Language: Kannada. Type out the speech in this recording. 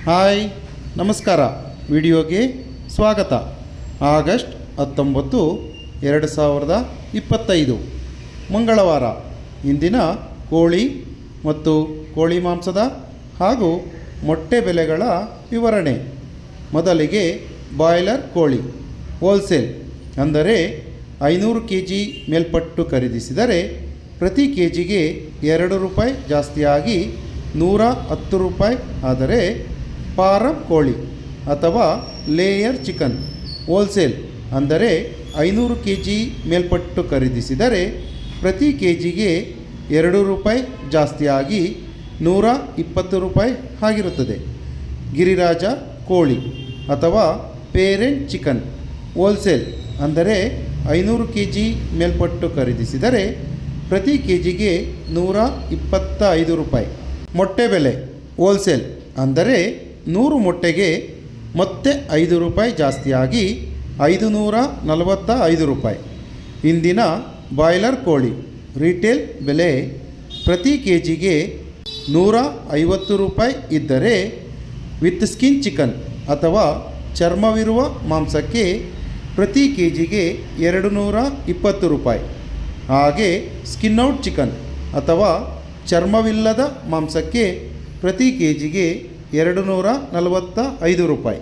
ಹಾಯ್ ನಮಸ್ಕಾರ. ವಿಡಿಯೋಗೆ ಸ್ವಾಗತ. ಆಗಸ್ಟ್ 19, 2025 ಮಂಗಳವಾರ. ಇಂದಿನ ಕೋಳಿ ಮತ್ತು ಕೋಳಿ ಮಾಂಸದ ಹಾಗೂ ಮೊಟ್ಟೆ ಬೆಲೆಗಳ ವಿವರಣೆ. ಮೊದಲಿಗೆ ಬಾಯ್ಲರ್ ಕೋಳಿ ಹೋಲ್ಸೇಲ್ ಅಂದರೆ 500 kg ಮೇಲ್ಪಟ್ಟು ಖರೀದಿಸಿದರೆ ಪ್ರತಿ ಕೆಜಿಗೆ 2 ರೂಪಾಯಿ ಜಾಸ್ತಿಯಾಗಿ 110 ರೂಪಾಯಿ. ಆದರೆ ಫಾರಂ ಕೋಳಿ ಅಥವಾ ಲೇಯರ್ ಚಿಕನ್ ಹೋಲ್ಸೇಲ್ ಅಂದರೆ 500 kg ಮೇಲ್ಪಟ್ಟು ಖರೀದಿಸಿದರೆ ಪ್ರತಿ ಕೆಜಿಗೆ 2 ರೂಪಾಯಿ ಜಾಸ್ತಿಯಾಗಿ 120 ರೂಪಾಯಿ ಆಗಿರುತ್ತದೆ. ಗಿರಿರಾಜ ಕೋಳಿ ಅಥವಾ ಪೇರೆಂಟ್ ಚಿಕನ್ ಹೋಲ್ಸೇಲ್ ಅಂದರೆ 500 kg ಮೇಲ್ಪಟ್ಟು ಖರೀದಿಸಿದರೆ ಪ್ರತಿ ಕೆಜಿಗೆ 125 ರೂಪಾಯಿ. ಮೊಟ್ಟೆ ಬೆಲೆ ಹೋಲ್ಸೇಲ್ ಅಂದರೆ 100 ಮೊಟ್ಟೆಗೆ ಮತ್ತೆ 5 ರೂಪಾಯಿ ಜಾಸ್ತಿಯಾಗಿ 545 ರೂಪಾಯಿ. ಇಂದಿನ ಬಾಯ್ಲರ್ ಕೋಳಿ ರಿಟೇಲ್ ಬೆಲೆ ಪ್ರತಿ ಕೆಜಿಗೆ 150 ರೂಪಾಯಿ ಇದ್ದರೆ ವಿತ್ ಸ್ಕಿನ್ ಚಿಕನ್ ಅಥವಾ ಚರ್ಮವಿರುವ ಮಾಂಸಕ್ಕೆ ಪ್ರತಿ ಕೆಜಿಗೆ 220 ರೂಪಾಯಿ. ಹಾಗೆ ಸ್ಕಿನ್ ಔಟ್ ಚಿಕನ್ ಅಥವಾ ಚರ್ಮವಿಲ್ಲದ ಮಾಂಸಕ್ಕೆ ಪ್ರತಿ ಕೆಜಿಗೆ 245 ರೂಪಾಯಿ.